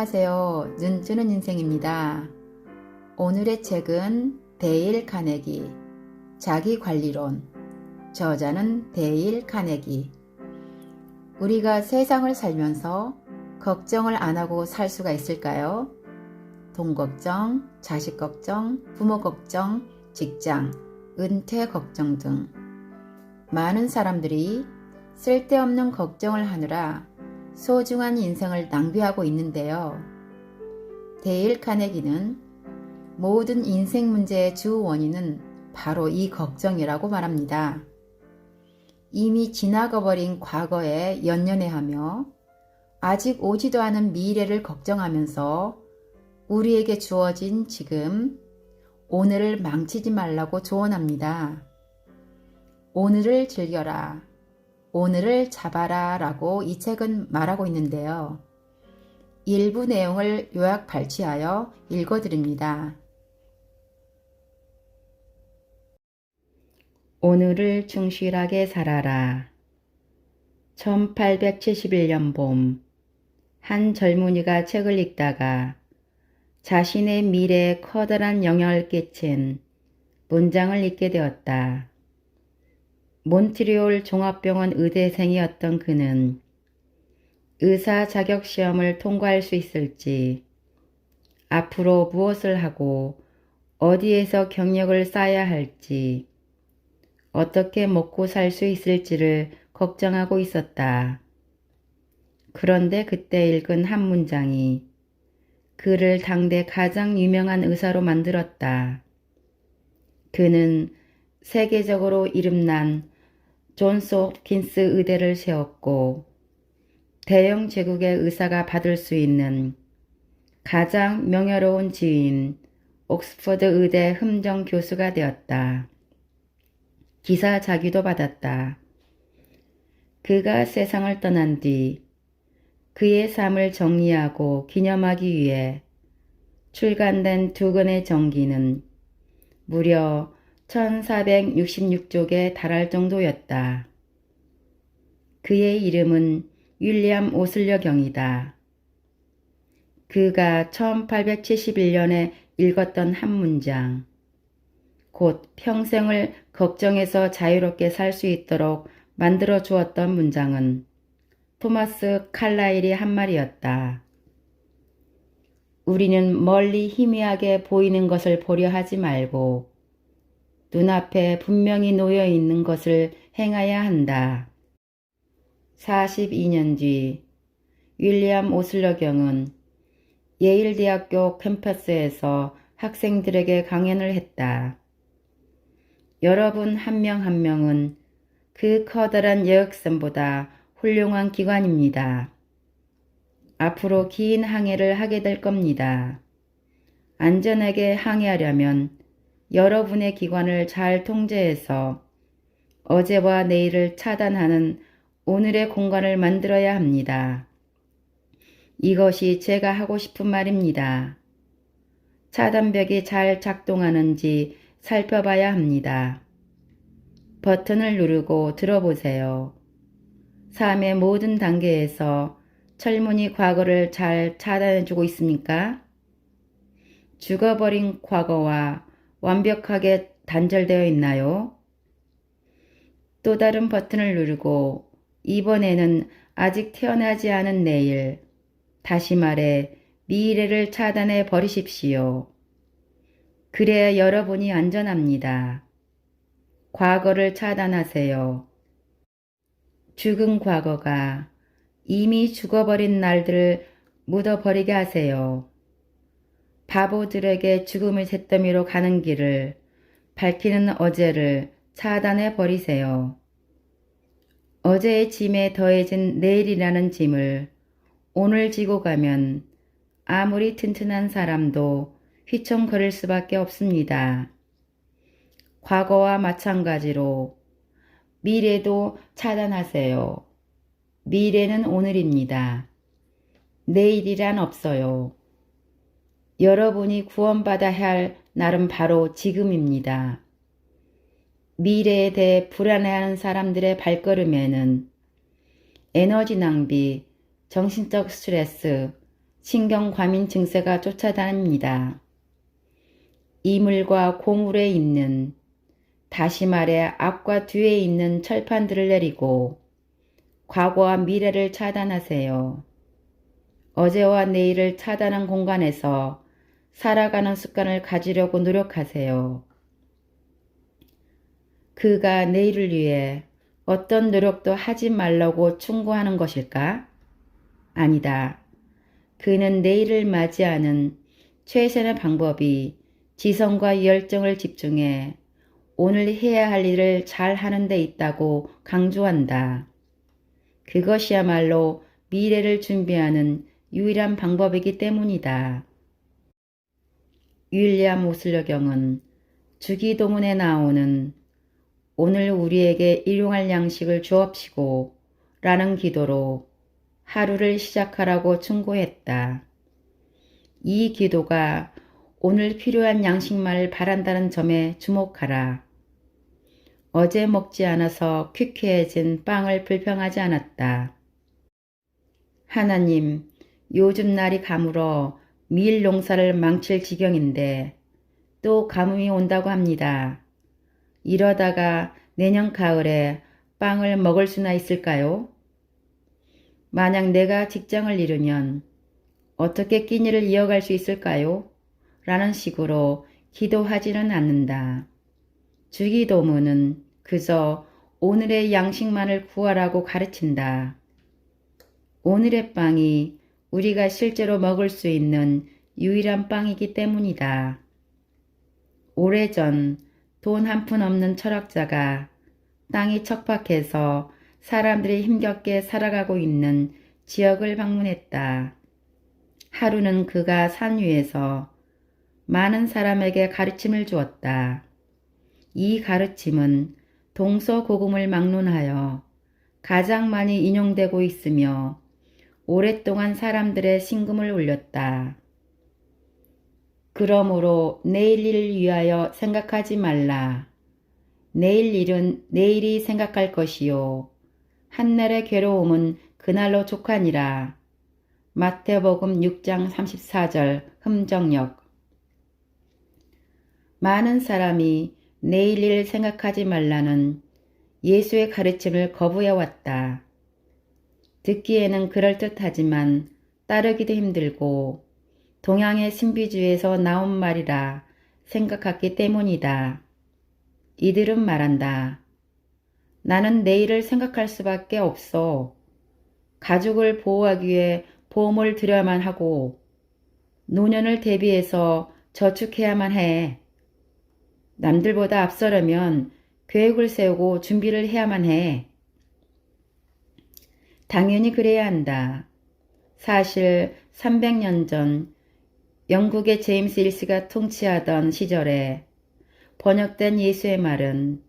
안녕하세요. 눈뜨는 인생입니다. 오늘의 책은 데일 카네기, 자기관리론, 저자는 데일 카네기. 우리가 세상을 살면서 걱정을 안 하고 살 수가 있을까요? 돈 걱정, 자식 걱정, 부모 걱정, 직장, 은퇴 걱정 등 많은 사람들이 쓸데없는 걱정을 하느라 소중한 인생을 낭비하고 있는데요. 데일 카네기는 모든 인생 문제의 주 원인은 바로 이 걱정이라고 말합니다. 이미 지나가버린 과거에 연연해하며 아직 오지도 않은 미래를 걱정하면서 우리에게 주어진 지금, 오늘을 망치지 말라고 조언합니다. 오늘을 즐겨라. 오늘을 잡아라 라고 이 책은 말하고 있는데요. 일부 내용을 요약 발췌하여 읽어드립니다. 오늘을 충실하게 살아라. 1871년 봄, 한 젊은이가 책을 읽다가 자신의 미래에 커다란 영향을 끼친 문장을 읽게 되었다. 몬트리올 종합병원 의대생이었던 그는 의사 자격시험을 통과할 수 있을지, 앞으로 무엇을 하고 어디에서 경력을 쌓아야 할지, 어떻게 먹고 살 수 있을지를 걱정하고 있었다. 그런데 그때 읽은 한 문장이 그를 당대 가장 유명한 의사로 만들었다. 그는 세계적으로 이름난 존스 홉킨스 의대를 세웠고 대영 제국의 의사가 받을 수 있는 가장 명예로운 지위인 옥스퍼드 의대 흠정 교수가 되었다. 기사 자기도 받았다. 그가 세상을 떠난 뒤 그의 삶을 정리하고 기념하기 위해 출간된 두 권의 정기는 무려 1466쪽에 달할 정도였다. 그의 이름은 윌리엄 오슬러 경이다. 그가 1871년에 읽었던 한 문장, 곧 평생을 걱정해서 자유롭게 살 수 있도록 만들어 주었던 문장은 토마스 칼라일이 한 말이었다. 우리는 멀리 희미하게 보이는 것을 보려 하지 말고 눈앞에 분명히 놓여 있는 것을 행해야 한다. 42년 뒤 윌리엄 오슬러 경은 예일대학교 캠퍼스에서 학생들에게 강연을 했다. 여러분 한 명 한 명은 그 커다란 여학생보다 훌륭한 기관입니다. 앞으로 긴 항해를 하게 될 겁니다. 안전하게 항해하려면 여러분의 기관을 잘 통제해서 어제와 내일을 차단하는 오늘의 공간을 만들어야 합니다. 이것이 제가 하고 싶은 말입니다. 차단벽이 잘 작동하는지 살펴봐야 합니다. 버튼을 누르고 들어보세요. 삶의 모든 단계에서 젊은이 과거를 잘 차단해주고 있습니까? 죽어버린 과거와 완벽하게 단절되어 있나요? 또 다른 버튼을 누르고 이번에는 아직 태어나지 않은 내일, 다시 말해 미래를 차단해 버리십시오. 그래야 여러분이 안전합니다. 과거를 차단하세요. 죽은 과거가 이미 죽어버린 날들을 묻어버리게 하세요. 바보들에게 죽음의 잿더미로 가는 길을 밝히는 어제를 차단해 버리세요. 어제의 짐에 더해진 내일이라는 짐을 오늘 지고 가면 아무리 튼튼한 사람도 휘청거릴 수밖에 없습니다. 과거와 마찬가지로 미래도 차단하세요. 미래는 오늘입니다. 내일이란 없어요. 여러분이 구원받아야 할 날은 바로 지금입니다. 미래에 대해 불안해하는 사람들의 발걸음에는 에너지 낭비, 정신적 스트레스, 신경과민 증세가 쫓아다닙니다. 이물과 고물에 있는, 다시 말해 앞과 뒤에 있는 철판들을 내리고 과거와 미래를 차단하세요. 어제와 내일을 차단한 공간에서 살아가는 습관을 가지려고 노력하세요. 그가 내일을 위해 어떤 노력도 하지 말라고 충고하는 것일까? 아니다. 그는 내일을 맞이하는 최선의 방법이 지성과 열정을 집중해 오늘 해야 할 일을 잘 하는 데 있다고 강조한다. 그것이야말로 미래를 준비하는 유일한 방법이기 때문이다. 윌리엄 오슬러경은 주기도문에 나오는 오늘 우리에게 일용할 양식을 주옵시고 라는 기도로 하루를 시작하라고 충고했다. 이 기도가 오늘 필요한 양식만을 바란다는 점에 주목하라. 어제 먹지 않아서 퀴퀴해진 빵을 불평하지 않았다. 하나님, 요즘 날이 가물어 밀 농사를 망칠 지경인데 또 가뭄이 온다고 합니다. 이러다가 내년 가을에 빵을 먹을 수나 있을까요? 만약 내가 직장을 잃으면 어떻게 끼니를 이어갈 수 있을까요? 라는 식으로 기도하지는 않는다. 주기도문은 그저 오늘의 양식만을 구하라고 가르친다. 오늘의 빵이 우리가 실제로 먹을 수 있는 유일한 빵이기 때문이다. 오래전 돈 한 푼 없는 철학자가 땅이 척박해서 사람들이 힘겹게 살아가고 있는 지역을 방문했다. 하루는 그가 산 위에서 많은 사람에게 가르침을 주었다. 이 가르침은 동서고금을 막론하여 가장 많이 인용되고 있으며 오랫동안 사람들의 심금을 울렸다. 그러므로 내일 일을 위하여 생각하지 말라. 내일 일은 내일이 생각할 것이요. 한날의 괴로움은 그날로 족하니라. 마태복음 6장 34절 흠정역. 많은 사람이 내일 일을 생각하지 말라는 예수의 가르침을 거부해왔다. 듣기에는 그럴듯하지만 따르기도 힘들고 동양의 신비주의에서 나온 말이라 생각했기 때문이다. 이들은 말한다. 나는 내일을 생각할 수밖에 없어. 가족을 보호하기 위해 보험을 들여야만 하고 노년을 대비해서 저축해야만 해. 남들보다 앞서려면 계획을 세우고 준비를 해야만 해. 당연히 그래야 한다. 사실 300년 전 영국의 제임스 일스가 통치하던 시절에 번역된 예수의 말은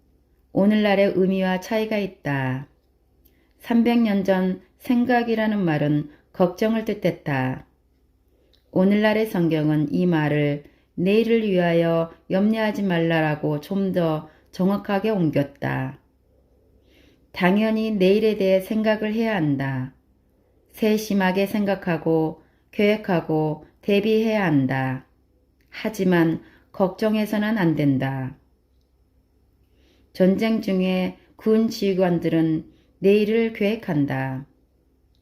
오늘날의 의미와 차이가 있다. 300년 전 생각이라는 말은 걱정을 뜻했다. 오늘날의 성경은 이 말을 내일을 위하여 염려하지 말라라고 좀 더 정확하게 옮겼다. 당연히 내일에 대해 생각을 해야 한다. 세심하게 생각하고 계획하고 대비해야 한다. 하지만 걱정해서는 안 된다. 전쟁 중에 군 지휘관들은 내일을 계획한다.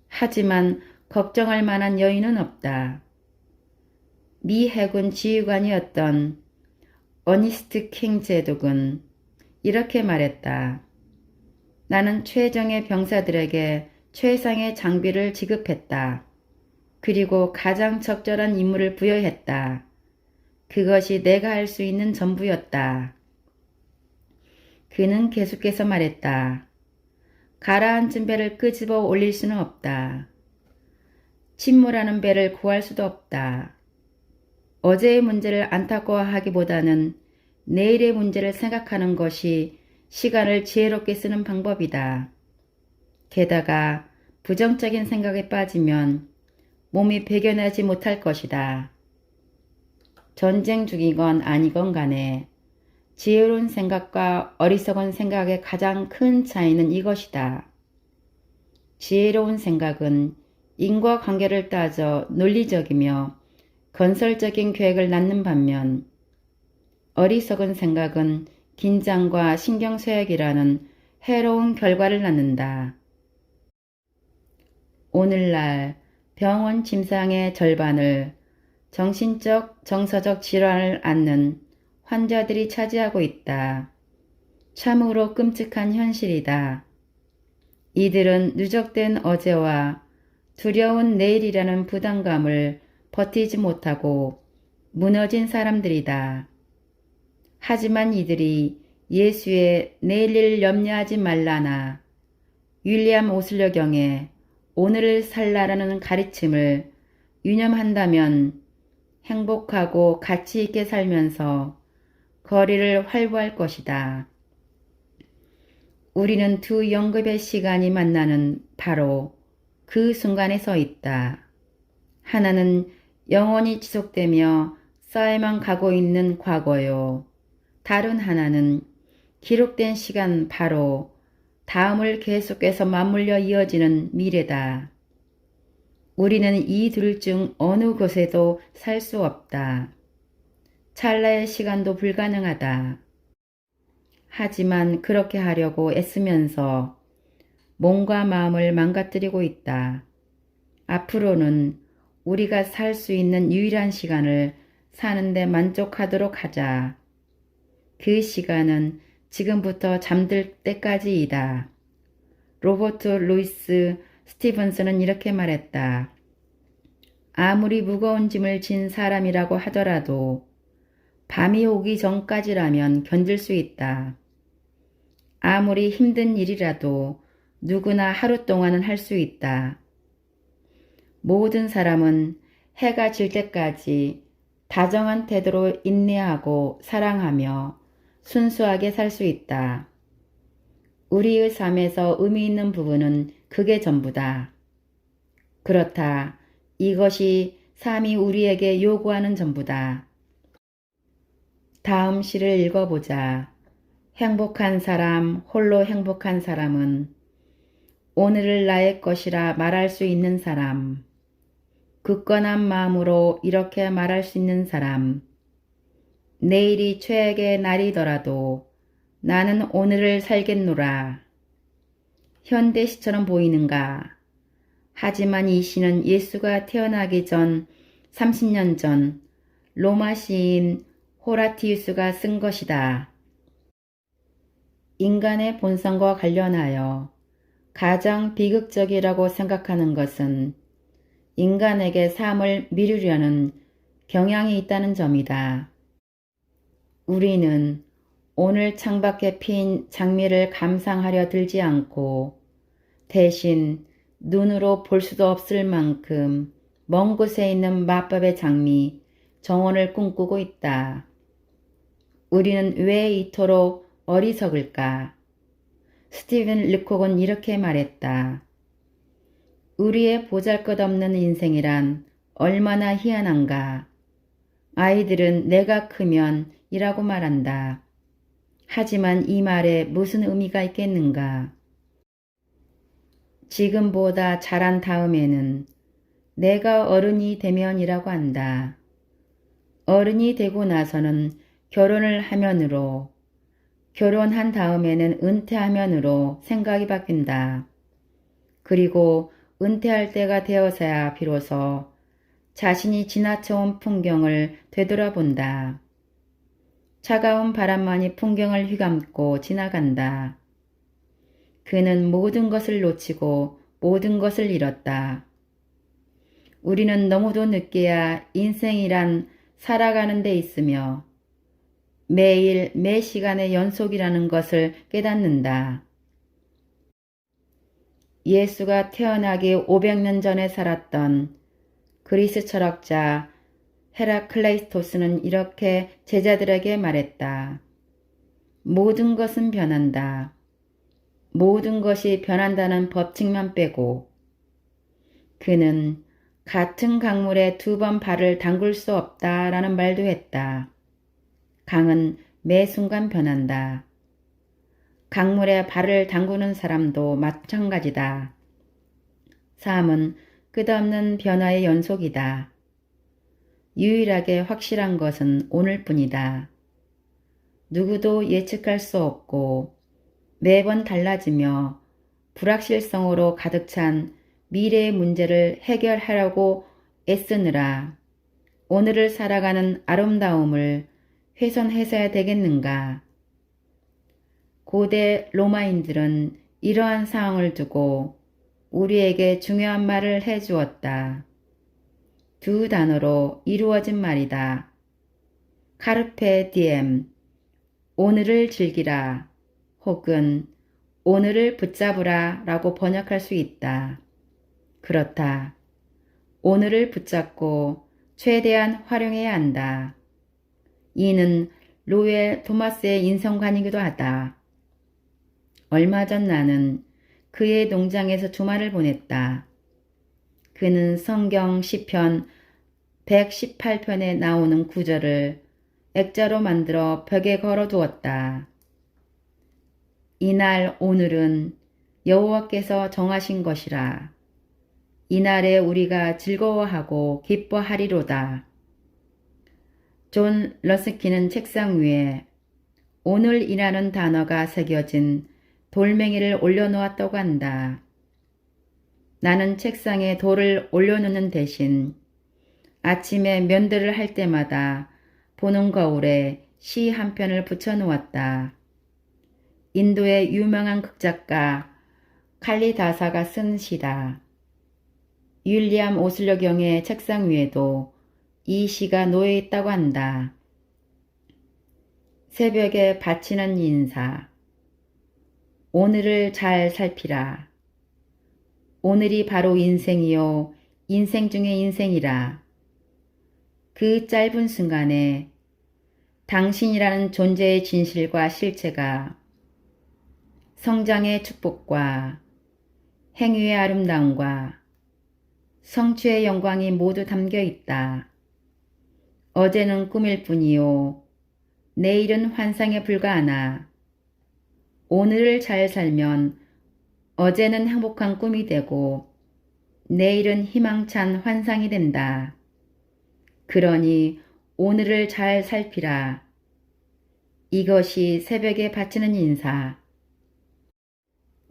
하지만 걱정할 만한 여유는 없다. 미 해군 지휘관이었던 어니스트 킹 제독은 이렇게 말했다. 나는 최정예 병사들에게 최상의 장비를 지급했다. 그리고 가장 적절한 임무를 부여했다. 그것이 내가 할 수 있는 전부였다. 그는 계속해서 말했다. 가라앉은 배를 끄집어 올릴 수는 없다. 침몰하는 배를 구할 수도 없다. 어제의 문제를 안타까워하기보다는 내일의 문제를 생각하는 것이 시간을 지혜롭게 쓰는 방법이다. 게다가 부정적인 생각에 빠지면 몸이 배겨나지 못할 것이다. 전쟁 중이건 아니건 간에 지혜로운 생각과 어리석은 생각의 가장 큰 차이는 이것이다. 지혜로운 생각은 인과관계를 따져 논리적이며 건설적인 계획을 낳는 반면 어리석은 생각은 긴장과 신경쇠약이라는 해로운 결과를 낳는다. 오늘날 병원 침상의 절반을 정신적, 정서적 질환을 앓는 환자들이 차지하고 있다. 참으로 끔찍한 현실이다. 이들은 누적된 어제와 두려운 내일이라는 부담감을 버티지 못하고 무너진 사람들이다. 하지만 이들이 예수의 내일을 염려하지 말라나 윌리엄 오슬려경의 오늘을 살라라는 가르침을 유념한다면 행복하고 가치 있게 살면서 거리를 활보할 것이다. 우리는 두 연급의 시간이 만나는 바로 그 순간에 서 있다. 하나는 영원히 지속되며 쌓여만 가고 있는 과거요. 다른 하나는 기록된 시간 바로 다음을 계속해서 맞물려 이어지는 미래다. 우리는 이 둘 중 어느 곳에도 살 수 없다. 찰나의 시간도 불가능하다. 하지만 그렇게 하려고 애쓰면서 몸과 마음을 망가뜨리고 있다. 앞으로는 우리가 살 수 있는 유일한 시간을 사는데 만족하도록 하자. 그 시간은 지금부터 잠들 때까지이다. 로버트 루이스 스티븐스는 이렇게 말했다. 아무리 무거운 짐을 진 사람이라고 하더라도 밤이 오기 전까지라면 견딜 수 있다. 아무리 힘든 일이라도 누구나 하루 동안은 할 수 있다. 모든 사람은 해가 질 때까지 다정한 태도로 인내하고 사랑하며 순수하게 살 수 있다. 우리의 삶에서 의미 있는 부분은 그게 전부다. 그렇다. 이것이 삶이 우리에게 요구하는 전부다. 다음 시를 읽어보자. 행복한 사람, 홀로 행복한 사람은 오늘을 나의 것이라 말할 수 있는 사람. 굳건한 마음으로 이렇게 말할 수 있는 사람. 내일이 최악의 날이더라도 나는 오늘을 살겠노라. 현대시처럼 보이는가? 하지만 이 시는 예수가 태어나기 전 30년 전 로마 시인 호라티우스가 쓴 것이다. 인간의 본성과 관련하여 가장 비극적이라고 생각하는 것은 인간에게 삶을 미루려는 경향이 있다는 점이다. 우리는 오늘 창밖에 핀 장미를 감상하려 들지 않고 대신 눈으로 볼 수도 없을 만큼 먼 곳에 있는 마법의 장미, 정원을 꿈꾸고 있다. 우리는 왜 이토록 어리석을까? 스티븐 르콕은 이렇게 말했다. 우리의 보잘것없는 인생이란 얼마나 희한한가. 아이들은 내가 크면 이라고 말한다. 하지만 이 말에 무슨 의미가 있겠는가? 지금보다 자란 다음에는 내가 어른이 되면이라고 한다. 어른이 되고 나서는 결혼을 하면으로, 결혼한 다음에는 은퇴하면으로 생각이 바뀐다. 그리고 은퇴할 때가 되어서야 비로소 자신이 지나쳐온 풍경을 되돌아본다. 차가운 바람만이 풍경을 휘감고 지나간다. 그는 모든 것을 놓치고 모든 것을 잃었다. 우리는 너무도 늦게야 인생이란 살아가는 데 있으며 매일 매 시간의 연속이라는 것을 깨닫는다. 예수가 태어나기 500년 전에 살았던 그리스 철학자 헤라클레이토스는 이렇게 제자들에게 말했다. 모든 것은 변한다. 모든 것이 변한다는 법칙만 빼고. 그는 같은 강물에 2번 발을 담글 수 없다라는 말도 했다. 강은 매 순간 변한다. 강물에 발을 담그는 사람도 마찬가지다. 삶은 끝없는 변화의 연속이다. 유일하게 확실한 것은 오늘뿐이다. 누구도 예측할 수 없고 매번 달라지며 불확실성으로 가득 찬 미래의 문제를 해결하려고 애쓰느라 오늘을 살아가는 아름다움을 훼손해서야 되겠는가. 고대 로마인들은 이러한 상황을 두고 우리에게 중요한 말을 해주었다. 두 단어로 이루어진 말이다. 카르페 디엠, 오늘을 즐기라, 혹은 오늘을 붙잡으라 라고 번역할 수 있다. 그렇다. 오늘을 붙잡고 최대한 활용해야 한다. 이는 로엘 토마스의 인성관이기도 하다. 얼마 전 나는 그의 농장에서 주말을 보냈다. 그는 성경 시편 118편에 나오는 구절을 액자로 만들어 벽에 걸어두었다. 이날 오늘은 여호와께서 정하신 것이라. 이날에 우리가 즐거워하고 기뻐하리로다. 존 러스키는 책상 위에 오늘이라는 단어가 새겨진 돌멩이를 올려놓았다고 한다. 나는 책상에 돌을 올려놓는 대신 아침에 면대를 할 때마다 보는 거울에 시 한 편을 붙여놓았다. 인도의 유명한 극작가 칼리다사가 쓴 시다. 윌리엄 오슬러경의 책상 위에도 이 시가 놓여 있다고 한다. 새벽에 바치는 인사. 오늘을 잘 살피라. 오늘이 바로 인생이요 인생 중의 인생이라. 그 짧은 순간에 당신이라는 존재의 진실과 실체가 성장의 축복과 행위의 아름다움과 성취의 영광이 모두 담겨 있다. 어제는 꿈일 뿐이요 내일은 환상에 불과하나 오늘을 잘 살면 어제는 행복한 꿈이 되고 내일은 희망찬 환상이 된다. 그러니 오늘을 잘 살피라. 이것이 새벽에 바치는 인사.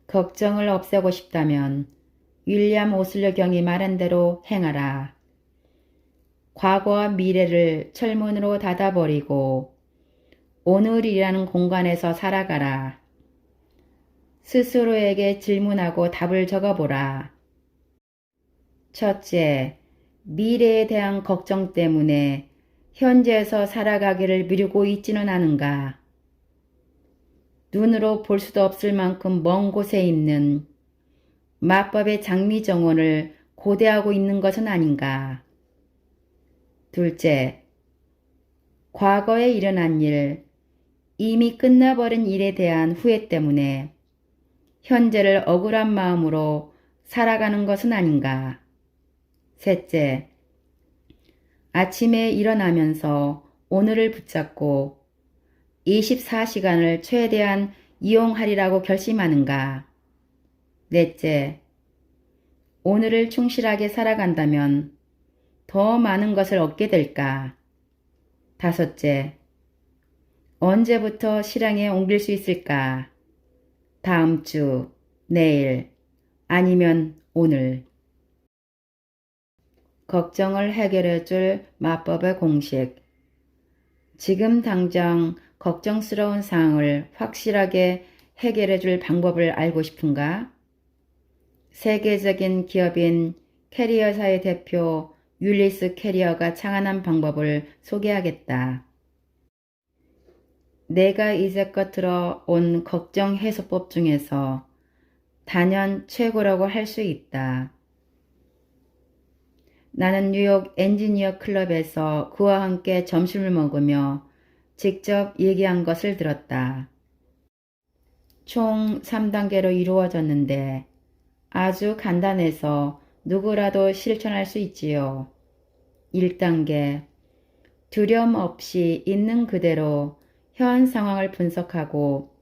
걱정을 없애고 싶다면 윌리엄 오슬러경이 말한 대로 행하라. 과거와 미래를 철문으로 닫아버리고 오늘이라는 공간에서 살아가라. 스스로에게 질문하고 답을 적어보라. 첫째, 미래에 대한 걱정 때문에 현재에서 살아가기를 미루고 있지는 않은가? 눈으로 볼 수도 없을 만큼 먼 곳에 있는 마법의 장미정원을 고대하고 있는 것은 아닌가? 둘째, 과거에 일어난 일, 이미 끝나버린 일에 대한 후회 때문에 현재를 억울한 마음으로 살아가는 것은 아닌가? 셋째, 아침에 일어나면서 오늘을 붙잡고 24시간을 최대한 이용하리라고 결심하는가? 넷째, 오늘을 충실하게 살아간다면 더 많은 것을 얻게 될까? 다섯째, 언제부터 실행에 옮길 수 있을까? 다음 주, 내일, 아니면 오늘. 걱정을 해결해 줄 마법의 공식. 지금 당장 걱정스러운 상황을 확실하게 해결해 줄 방법을 알고 싶은가? 세계적인 기업인 캐리어사의 대표 율리스 캐리어가 창안한 방법을 소개하겠다. 내가 이제껏 들어온 걱정 해소법 중에서 단연 최고라고 할 수 있다. 나는 뉴욕 엔지니어 클럽에서 그와 함께 점심을 먹으며 직접 얘기한 것을 들었다. 총 3단계로 이루어졌는데 아주 간단해서 누구라도 실천할 수 있지요. 1단계, 두려움 없이 있는 그대로 현 상황을 분석하고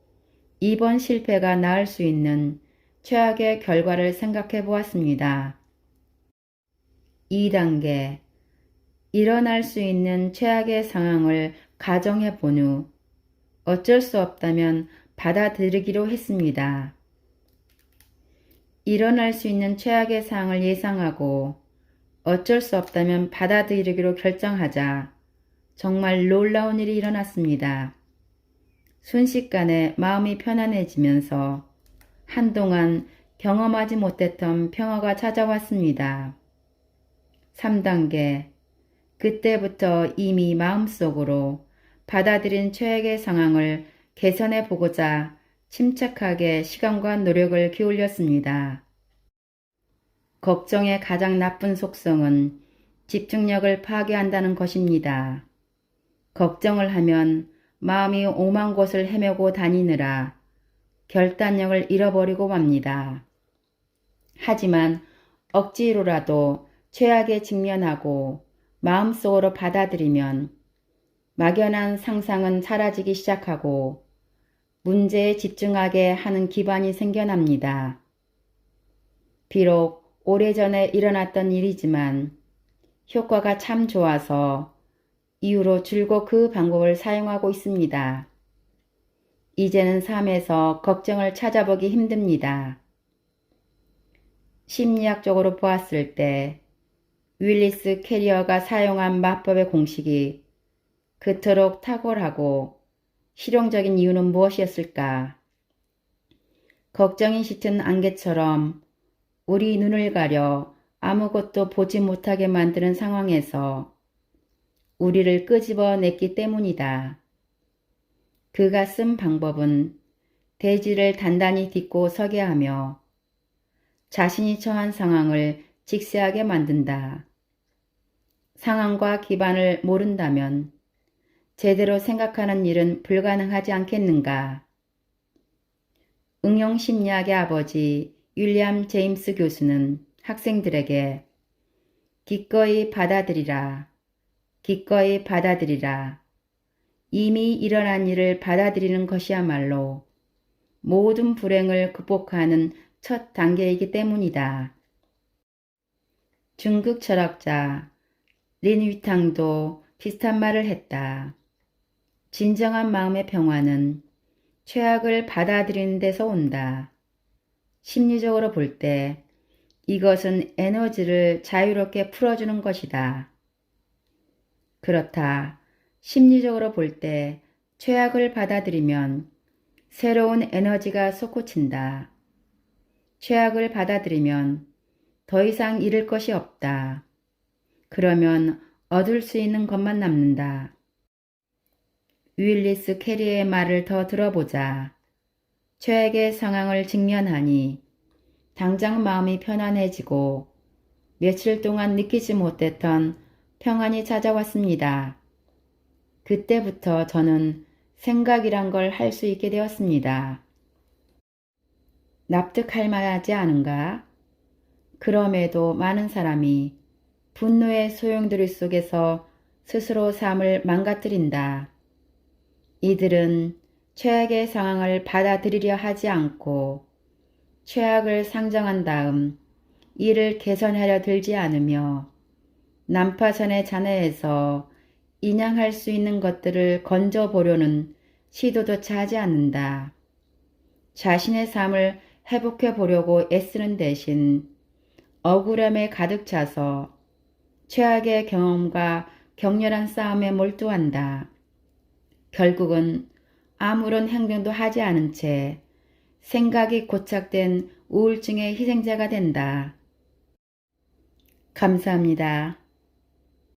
이번 실패가 나을 수 있는 최악의 결과를 생각해 보았습니다. 2단계 일어날 수 있는 최악의 상황을 가정해 본 후 어쩔 수 없다면 받아들이기로 했습니다. 일어날 수 있는 최악의 상황을 예상하고 어쩔 수 없다면 받아들이기로 결정하자 정말 놀라운 일이 일어났습니다. 순식간에 마음이 편안해지면서 한동안 경험하지 못했던 평화가 찾아왔습니다. 3단계 그때부터 이미 마음속으로 받아들인 최악의 상황을 개선해 보고자 침착하게 시간과 노력을 기울였습니다. 걱정의 가장 나쁜 속성은 집중력을 파괴한다는 것입니다. 걱정을 하면 마음이 오만 곳을 헤매고 다니느라 결단력을 잃어버리고 맙니다. 하지만 억지로라도 최악에 직면하고 마음속으로 받아들이면 막연한 상상은 사라지기 시작하고 문제에 집중하게 하는 기반이 생겨납니다. 비록 오래전에 일어났던 일이지만 효과가 참 좋아서 이후로 줄곧 그 방법을 사용하고 있습니다. 이제는 삶에서 걱정을 찾아보기 힘듭니다. 심리학적으로 보았을 때 윌리스 캐리어가 사용한 마법의 공식이 그토록 탁월하고 실용적인 이유는 무엇이었을까? 걱정이 짙은 안개처럼 우리 눈을 가려 아무것도 보지 못하게 만드는 상황에서 우리를 끄집어냈기 때문이다. 그가 쓴 방법은 대지를 단단히 딛고 서게 하며 자신이 처한 상황을 직시하게 만든다. 상황과 기반을 모른다면 제대로 생각하는 일은 불가능하지 않겠는가? 응용심리학의 아버지 윌리엄 제임스 교수는 학생들에게 기꺼이 받아들이라, 기꺼이 받아들이라, 이미 일어난 일을 받아들이는 것이야말로 모든 불행을 극복하는 첫 단계이기 때문이다. 중국 철학자 린 위탕도 비슷한 말을 했다. 진정한 마음의 평화는 최악을 받아들이는 데서 온다. 심리적으로 볼 때 이것은 에너지를 자유롭게 풀어주는 것이다. 그렇다. 심리적으로 볼 때 최악을 받아들이면 새로운 에너지가 솟구친다. 최악을 받아들이면 더 이상 잃을 것이 없다. 그러면 얻을 수 있는 것만 남는다. 윌리스 캐리의 말을 더 들어보자. 최악의 상황을 직면하니 당장 마음이 편안해지고 며칠 동안 느끼지 못했던 평안이 찾아왔습니다. 그때부터 저는 생각이란 걸 할 수 있게 되었습니다. 납득할 만하지 않은가? 그럼에도 많은 사람이 분노의 소용돌이 속에서 스스로 삶을 망가뜨린다. 이들은 최악의 상황을 받아들이려 하지 않고 최악을 상정한 다음 이를 개선하려 들지 않으며 난파선의 잔해에서 인양할 수 있는 것들을 건져보려는 시도조차 하지 않는다. 자신의 삶을 회복해 보려고 애쓰는 대신 억울함에 가득 차서 최악의 경험과 격렬한 싸움에 몰두한다. 결국은 아무런 행동도 하지 않은 채 생각이 고착된 우울증의 희생자가 된다. 감사합니다.